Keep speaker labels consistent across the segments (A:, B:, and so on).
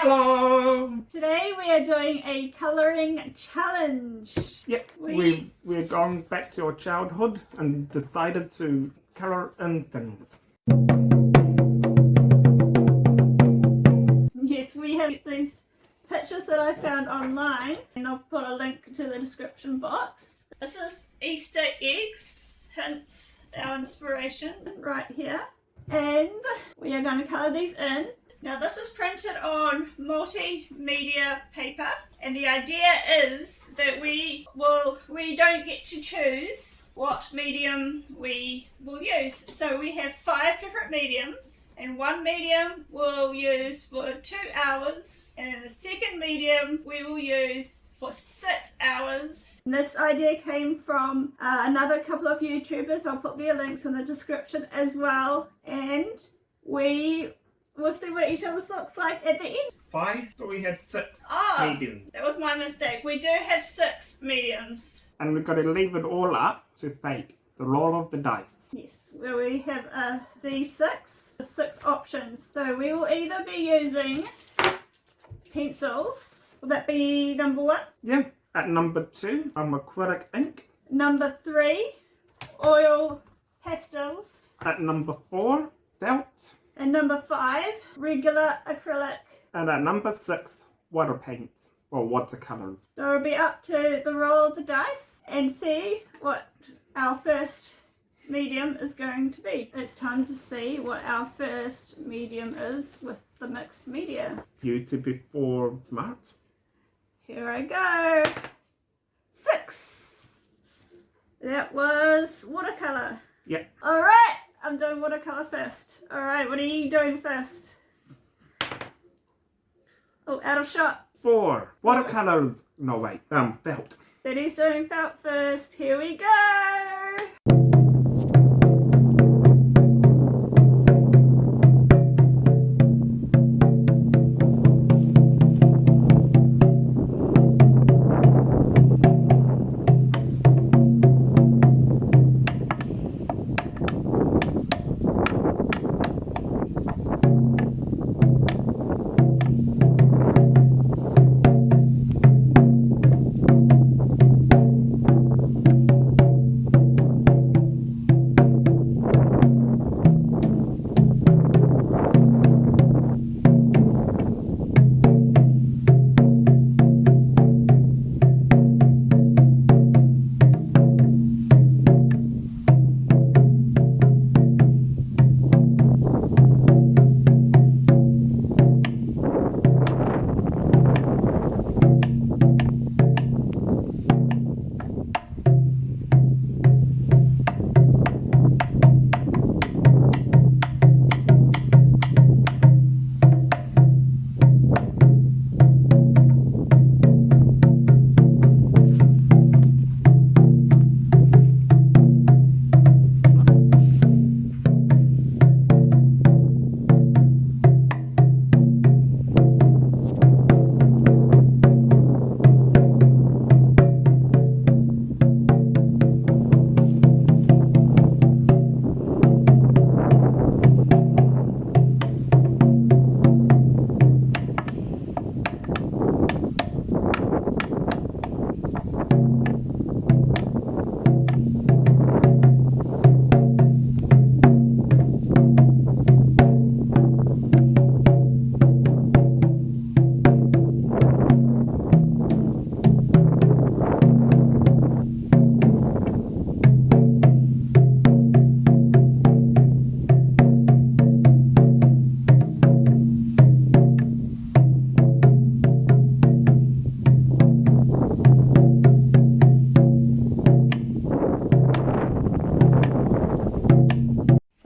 A: Hello!
B: Today we are doing a colouring challenge.
A: Yep, we're going back to our childhood and decided to colour in things.
B: Yes, we have these pictures that I found online and I'll put a link to the description box. This is Easter eggs, hence our inspiration right here. And we are going to colour these in. Now this is printed on multimedia paper, and the idea is that we don't get to choose what medium we will use. So we have 5 different mediums, and one medium we'll use for 2 hours, and the second medium we will use for 6 hours. And this idea came from another couple of YouTubers. I'll put their links in the description as well, and we'll see what each of us looks like at the end.
A: 5, so we had 6 mediums.
B: That was my mistake. We do have 6 mediums.
A: And we've got to leave it all up to fate, the roll of the dice.
B: Yes, where we have a D6, 6 options. So we will either be using pencils. Will that be number 1?
A: Yeah. At number 2, acrylic ink.
B: Number 3, oil pastels.
A: At number 4, felt.
B: And number 5, regular acrylic.
A: And at number 6, water paints, or watercolours.
B: So it'll be up to the roll of the dice and see what our first medium is going to be. It's time to see what our first medium is with the mixed media.
A: Beauty before smart.
B: Here I go. 6. That was watercolour.
A: Yep.
B: Alright, I'm doing watercolour first. Alright, what are you doing first? Oh, out of shot.
A: 4. Watercolours. No, wait. Felt.
B: Betty's doing felt first. Here we go.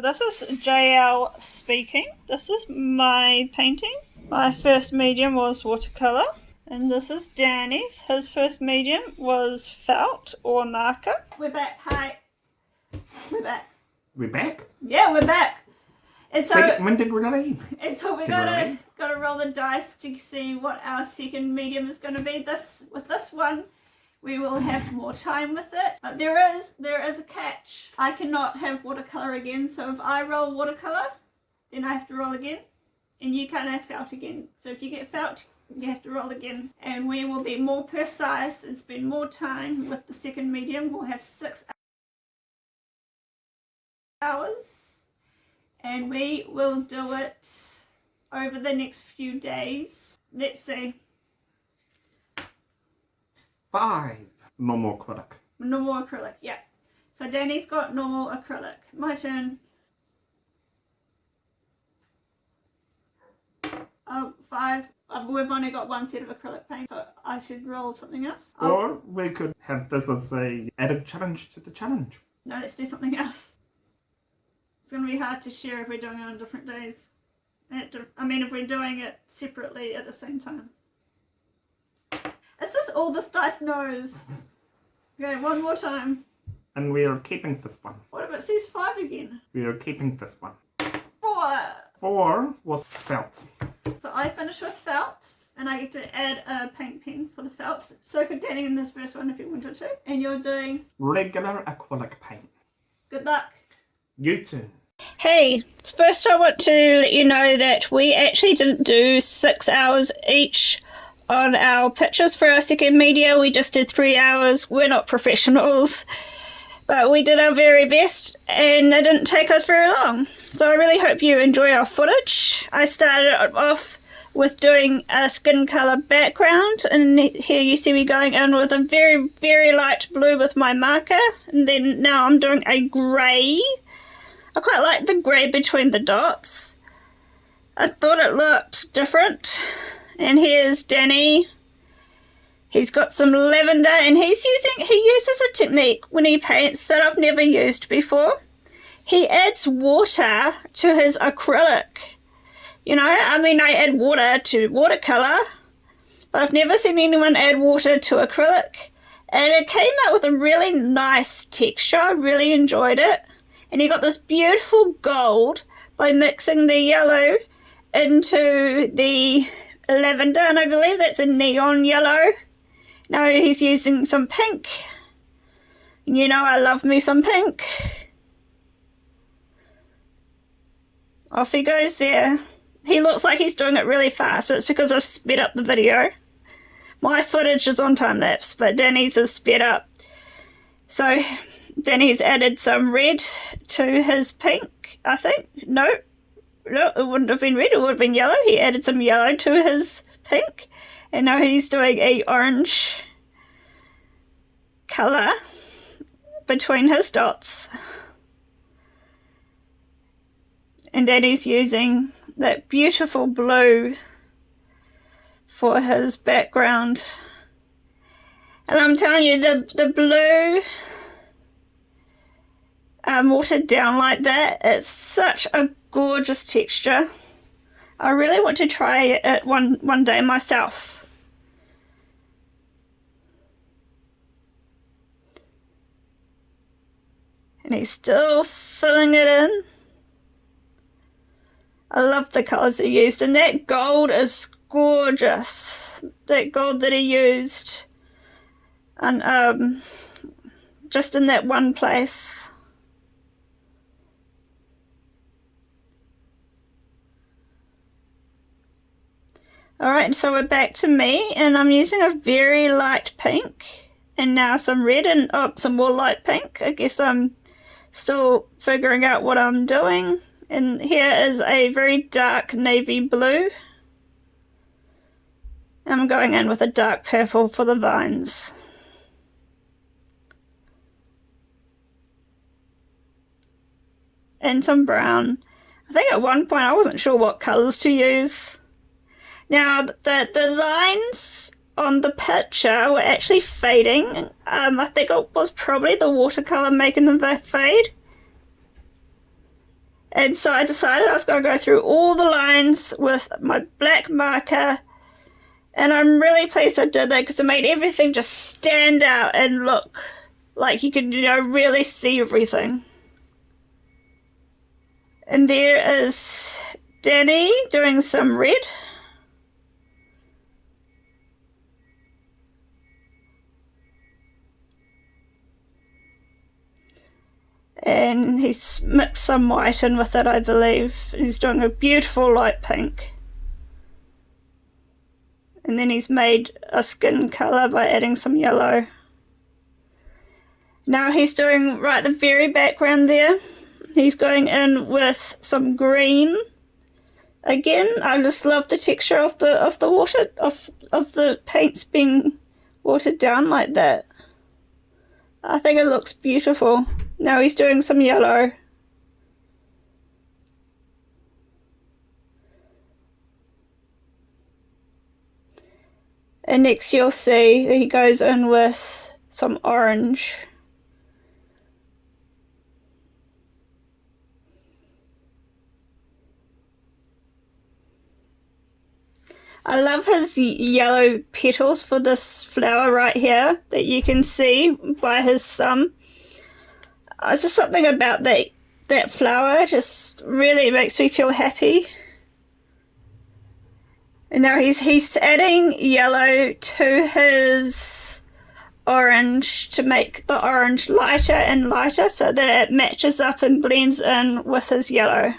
B: This is JL speaking. This is my painting. My first medium was watercolour. And this is Danny's. His first medium was felt or marker. We're back. Hi. We're back.
A: We're back?
B: Yeah, we're back. And so
A: when did we leave?
B: And so we're gotta roll the dice to see what our second medium is gonna be. With this one, we will have more time with it. But there is a catch. I cannot have watercolour again, so if I roll watercolour, then I have to roll again. and you can't have felt again. So if you get felt, you have to roll again. And we will be more precise and spend more time with the second medium. We'll have 6 hours, and we will do it over the next few days. Let's see.
A: 5. Normal acrylic.
B: Normal acrylic, yeah. So Danny's got normal acrylic. My turn. 5. We've only got 1 set of acrylic paint, so I should roll something else.
A: Or we could have this as a added challenge to the challenge.
B: No, let's do something else. It's going to be hard to share if we're doing it on different days. I mean, if we're doing it separately at the same time. Is this all this dice knows? Okay, one more time.
A: And we are keeping this one.
B: What if it says 5 again?
A: We are keeping this one.
B: 4.
A: 4 was felt.
B: So I finish with felts, and I get to add a paint pen for the felts. So could Danny in this first one if you wanted to. And you're doing
A: Regular acrylic paint.
B: good luck.
A: You too.
B: Hey, first I want to let you know that we actually didn't do 6 hours each on our pictures for our second media. We just did 3 hours. We're not professionals, but we did our very best, and it didn't take us very long. So I really hope you enjoy our footage. I started off with doing a skin colour background, and here you see me going in with a very, very light blue with my marker, and then now I'm doing a grey. I quite like the grey between the dots. I thought it looked different. And here's Danny. He's got some lavender, and he uses a technique when he paints that I've never used before. He adds water to his acrylic. You know, I mean, I add water to watercolour, but I've never seen anyone add water to acrylic. And it came out with a really nice texture. I really enjoyed it. And he got this beautiful gold by mixing the yellow into the lavender, and I believe that's a neon yellow. Now he's using some pink. You know, I love me some pink. Off he goes there. He looks like he's doing it really fast, but it's because I've sped up the video. My footage is on time lapse, but Danny's is sped up. So Danny's added some red to his pink, I think. No, it wouldn't have been red, it would have been yellow. He added some yellow to his pink, and now he's doing a orange colour between his dots. And Danny's using that beautiful blue for his background. And I'm telling you, the blue watered down like that, it's such a gorgeous texture. I really want to try it one day myself. And he's still filling it in. I love the colours he used, and that gold is gorgeous. That gold that he used, and just in that one place. Alright, so we're back to me, and I'm using a very light pink, and now some red and some more light pink. I guess I'm still figuring out what I'm doing. And here is a very dark navy blue. I'm going in with a dark purple for the vines. And some brown. I think at one point I wasn't sure what colours to use. Now, the lines on the picture were actually fading. I think it was probably the watercolour making them fade. And so I decided I was going to go through all the lines with my black marker. And I'm really pleased I did that, because it made everything just stand out and look like you could, really see everything. And there is Danny doing some red. And he's mixed some white in with it, I believe. He's doing a beautiful light pink. And then he's made a skin colour by adding some yellow. Now he's doing right at the very background there. He's going in with some green. Again, I just love the texture of the water of the paints being watered down like that. I think it looks beautiful. Now he's doing some yellow. And next you'll see that he goes in with some orange. I love his yellow petals for this flower right here that you can see by his thumb. It's just something about that flower just really makes me feel happy. And now he's adding yellow to his orange to make the orange lighter and lighter so that it matches up and blends in with his yellow.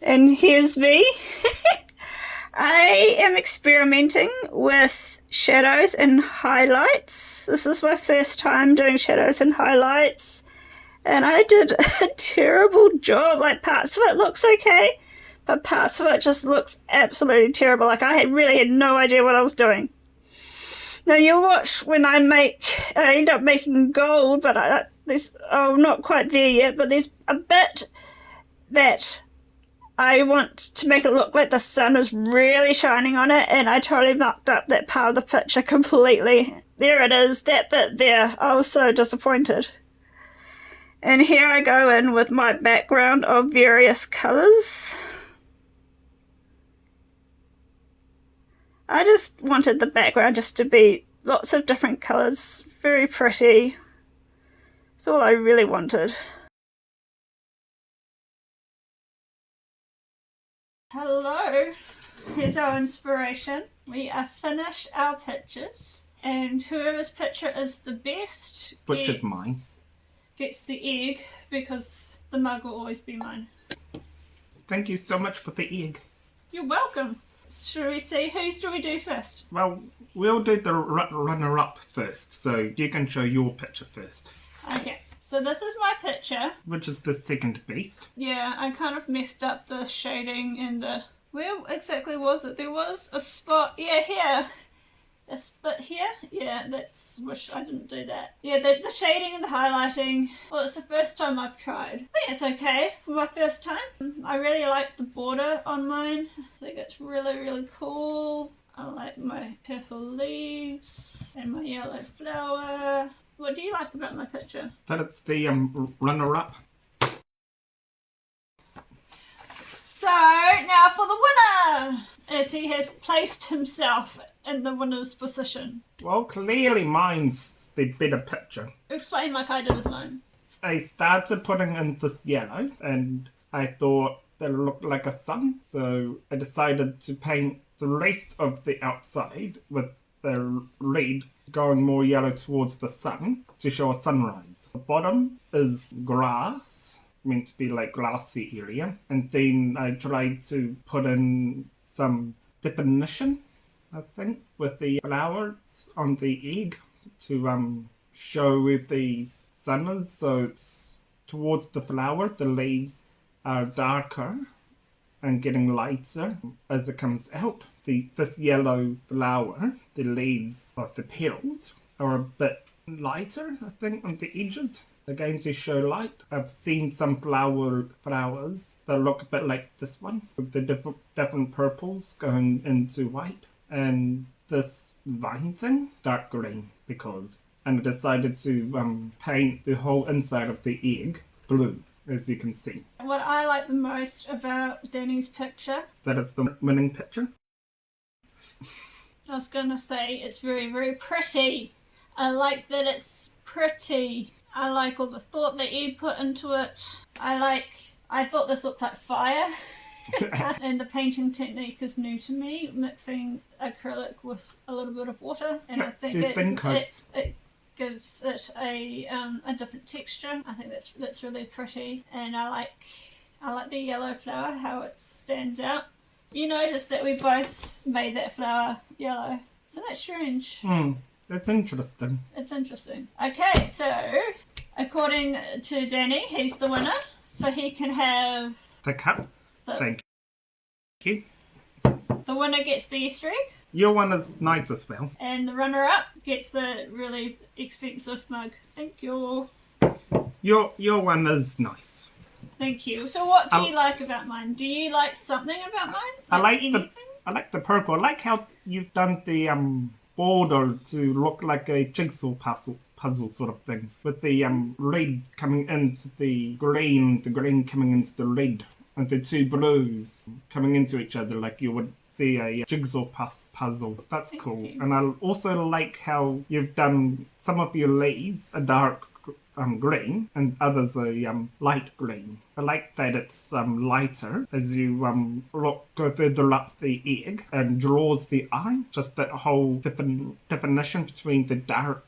B: And here's me. I am experimenting with shadows and highlights. This is my first time doing shadows and highlights. And I did a terrible job. Like, parts of it looks okay, but parts of it just looks absolutely terrible. Like, I really had no idea what I was doing. Now you'll watch when I end up making gold, but I'm not quite there yet, but there's a bit that I want to make it look like the sun is really shining on it, and I totally mucked up that part of the picture completely. There it is, that bit there. I was so disappointed. And here I go in with my background of various colours. I just wanted the background just to be lots of different colours, very pretty. That's all I really wanted. Hello, here's our inspiration. We are finished our pictures, and whoever's picture is the best
A: Which is mine.
B: Gets the egg, because the mug will always be mine.
A: Thank you so much for the egg.
B: You're welcome. Shall we see, whose do we do first?
A: Well, we'll do the runner-up first, so you can show your picture first.
B: Okay. So this is my picture.
A: Which is the second beast.
B: Yeah, I kind of messed up the shading and the... Where exactly was it? There was a spot... Yeah, here. This bit here. Yeah, that's... Wish I didn't do that. Yeah, the shading and the highlighting. Well, it's the first time I've tried. I think it's okay for my first time. I really like the border on mine. I think it's really, really cool. I like my purple leaves and my yellow flower. What do you like about my picture?
A: That it's the runner-up.
B: So, now for the winner! As he has placed himself in the winner's position.
A: Well, clearly mine's the better picture.
B: Explain like I did with mine.
A: I started putting in this yellow, and I thought that it looked like a sun, so I decided to paint the rest of the outside with the red going more yellow towards the sun to show a sunrise. The bottom is grass, meant to be like grassy area, and then I tried to put in some definition, I think, with the flowers on the egg to show where the sun is. So it's towards the flower, the leaves are darker and getting lighter as it comes out. This yellow flower, the leaves or the petals are a bit lighter, I think, on the edges. Again, to show light. I've seen some flowers that look a bit like this one, with the different purples going into white. And this vine thing, dark green, and I decided to paint the whole inside of the egg blue, as you can see.
B: What I like the most about Danny's picture
A: is that it's the winning picture.
B: I was going to say it's very, very pretty. I like that it's pretty. I like all the thought that you put into it. I thought this looked like fire. And the painting technique is new to me, mixing acrylic with a little bit of water. And I think it gives it a different texture. I think that's really pretty, and I like the yellow flower, how it stands out. You notice that we both made that flower yellow. Isn't that strange?
A: That's interesting.
B: It's interesting. Okay, so according to Danny, he's the winner. So he can have...
A: The cup. Thank you.
B: The winner gets the Easter egg.
A: Your one is nice as well.
B: And the runner-up gets the really expensive mug. Thank you.
A: Your one is nice.
B: Thank you. So what do you like about mine? Do you like something about mine?
A: I like
B: anything?
A: I like the purple. I like how you've done the border to look like a jigsaw puzzle sort of thing, with the red coming into the green coming into the red, and the two blues coming into each other like you would see a jigsaw puzzle. That's cool. And I also like how you've done some of your leaves are dark green and others are light green. I like that it's lighter as you go further up the egg and draws the eye. Just that whole definition between the dark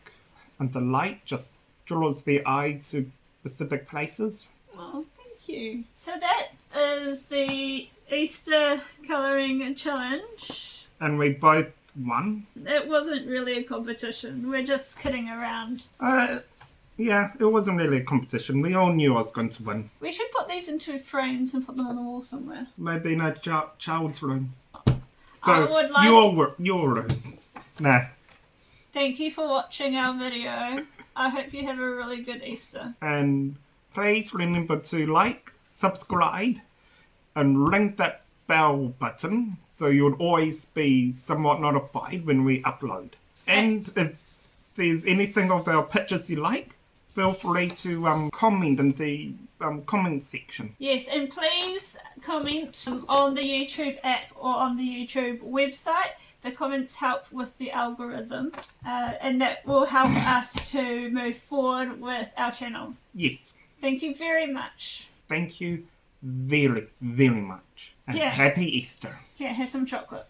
A: and the light just draws the eye to specific places.
B: Oh, thank you. So that is the Easter colouring challenge.
A: And we both won.
B: It wasn't really a competition. We're just kidding around.
A: Yeah, it wasn't really a competition. We all knew I was going to win.
B: We should put these into frames and put them on the wall somewhere.
A: Maybe in a child's room.
B: I
A: So,
B: would like...
A: your room. Nah.
B: Thank you for watching our video. I hope you have a really good Easter.
A: And please remember to like, subscribe, and ring that bell button so you'll always be somewhat notified when we upload. And if there's anything of our pictures you like, feel free to comment in the comment section.
B: Yes, and please comment on the YouTube app or on the YouTube website. The comments help with the algorithm, and that will help us to move forward with our channel.
A: Yes.
B: Thank you very much.
A: Thank you very, very much. And happy Easter.
B: Yeah, have some chocolate.